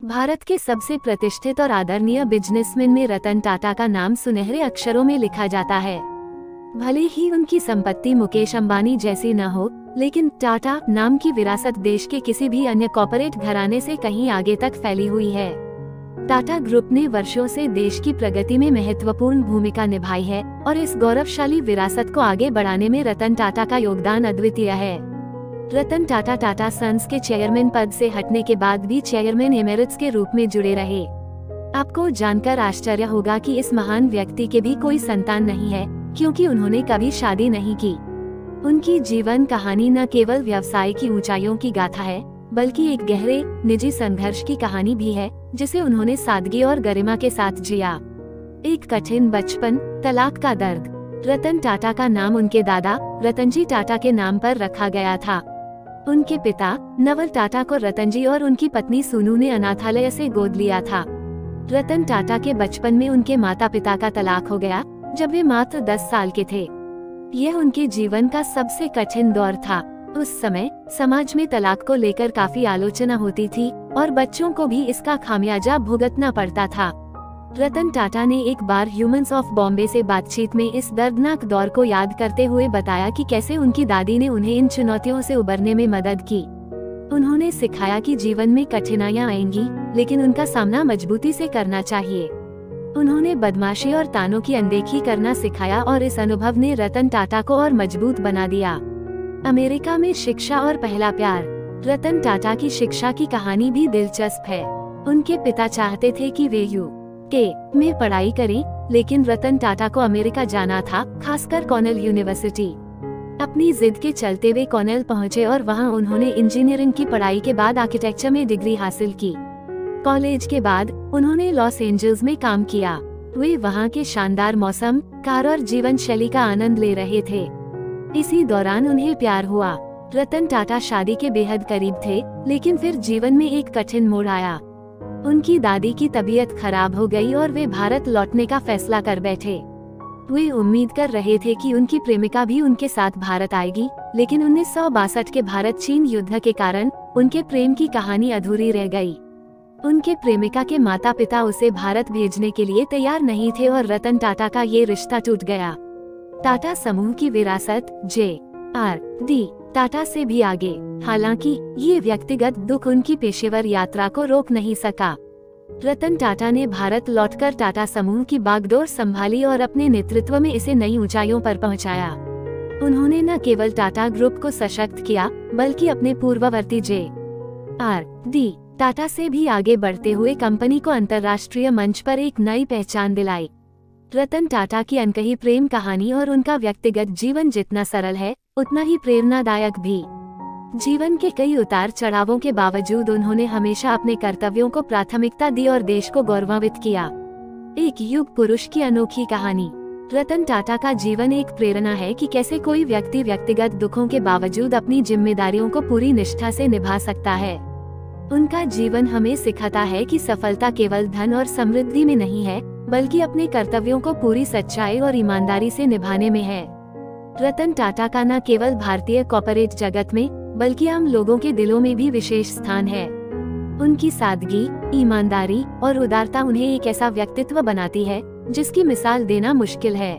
भारत के सबसे प्रतिष्ठित और आदरणीय बिजनेसमैन में रतन टाटा का नाम सुनहरे अक्षरों में लिखा जाता है। भले ही उनकी संपत्ति मुकेश अंबानी जैसी न हो, लेकिन टाटा नाम की विरासत देश के किसी भी अन्य कॉर्पोरेट घराने से कहीं आगे तक फैली हुई है। टाटा ग्रुप ने वर्षों से देश की प्रगति में महत्वपूर्ण भूमिका निभाई है और इस गौरवशाली विरासत को आगे बढ़ाने में रतन टाटा का योगदान अद्वितीय है। रतन टाटा टाटा सन्स के चेयरमैन पद से हटने के बाद भी चेयरमैन एमेरिट्स के रूप में जुड़े रहे। आपको जानकर आश्चर्य होगा कि इस महान व्यक्ति के भी कोई संतान नहीं है, क्योंकि उन्होंने कभी शादी नहीं की। उनकी जीवन कहानी न केवल व्यवसाय की ऊंचाइयों की गाथा है, बल्कि एक गहरे निजी संघर्ष की कहानी भी है, जिसे उन्होंने सादगी और गरिमा के साथ जिया। एक कठिन बचपन, तलाक का दर्द। रतन टाटा का नाम उनके दादा रतनजी टाटा के नाम पर रखा गया था। उनके पिता नवल टाटा को रतनजी और उनकी पत्नी सुनू ने अनाथालय से गोद लिया था। रतन टाटा के बचपन में उनके माता पिता का तलाक हो गया जब वे मात्र 10 साल के थे। यह उनके जीवन का सबसे कठिन दौर था। उस समय समाज में तलाक को लेकर काफी आलोचना होती थी और बच्चों को भी इसका खामियाजा भुगतना पड़ता था। रतन टाटा ने एक बार ह्यूमंस ऑफ बॉम्बे से बातचीत में इस दर्दनाक दौर को याद करते हुए बताया कि कैसे उनकी दादी ने उन्हें इन चुनौतियों से उबरने में मदद की। उन्होंने सिखाया कि जीवन में कठिनाइयां आएंगी, लेकिन उनका सामना मजबूती से करना चाहिए। उन्होंने बदमाशी और तानों की अनदेखी करना सिखाया और इस अनुभव ने रतन टाटा को और मजबूत बना दिया। अमेरिका में शिक्षा और पहला प्यार। रतन टाटा की शिक्षा की कहानी भी दिलचस्प है। उनके पिता चाहते थे कि वे यूके में पढ़ाई करें, लेकिन रतन टाटा को अमेरिका जाना था, खासकर कॉर्नेल यूनिवर्सिटी। अपनी जिद के चलते वे कॉर्नेल पहुंचे और वहां उन्होंने इंजीनियरिंग की पढ़ाई के बाद आर्किटेक्चर में डिग्री हासिल की। कॉलेज के बाद उन्होंने लॉस एंजल्स में काम किया। वे वहां के शानदार मौसम, कार और जीवन शैली का आनंद ले रहे थे। इसी दौरान उन्हें प्यार हुआ। रतन टाटा शादी के बेहद करीब थे, लेकिन फिर जीवन में एक कठिन मोड़ आया। उनकी दादी की तबीयत खराब हो गई और वे भारत लौटने का फैसला कर बैठे। वे उम्मीद कर रहे थे कि उनकी प्रेमिका भी उनके साथ भारत आएगी, लेकिन 1962 के भारत चीन युद्ध के कारण उनके प्रेम की कहानी अधूरी रह गई। उनके प्रेमिका के माता पिता उसे भारत भेजने के लिए तैयार नहीं थे और रतन टाटा का ये रिश्ता टूट गया। टाटा समूह की विरासत JRD टाटा से भी आगे। हालांकि ये व्यक्तिगत दुख उनकी पेशेवर यात्रा को रोक नहीं सका। रतन टाटा ने भारत लौटकर टाटा समूह की बागडोर संभाली और अपने नेतृत्व में इसे नई ऊंचाइयों पर पहुंचाया। उन्होंने न केवल टाटा ग्रुप को सशक्त किया, बल्कि अपने पूर्ववर्ती JRD टाटा से भी आगे बढ़ते हुए कंपनी को अंतर्राष्ट्रीय मंच पर एक नई पहचान दिलाई। रतन टाटा की अनकही प्रेम कहानी और उनका व्यक्तिगत जीवन जितना सरल है, उतना ही प्रेरणादायक भी। जीवन के कई उतार चढ़ावों के बावजूद उन्होंने हमेशा अपने कर्तव्यों को प्राथमिकता दी और देश को गौरवान्वित किया। एक युग पुरुष की अनोखी कहानी। रतन टाटा का जीवन एक प्रेरणा है कि कैसे कोई व्यक्ति व्यक्तिगत दुखों के बावजूद अपनी जिम्मेदारियों को पूरी निष्ठा से निभा सकता है। उनका जीवन हमें सिखाता है कि सफलता केवल धन और समृद्धि में नहीं है, बल्कि अपने कर्तव्यों को पूरी सच्चाई और ईमानदारी से निभाने में है। रतन टाटा का न केवल भारतीय कॉर्पोरेट जगत में, बल्कि आम लोगों के दिलों में भी विशेष स्थान है। उनकी सादगी, ईमानदारी और उदारता उन्हें एक ऐसा व्यक्तित्व बनाती है जिसकी मिसाल देना मुश्किल है।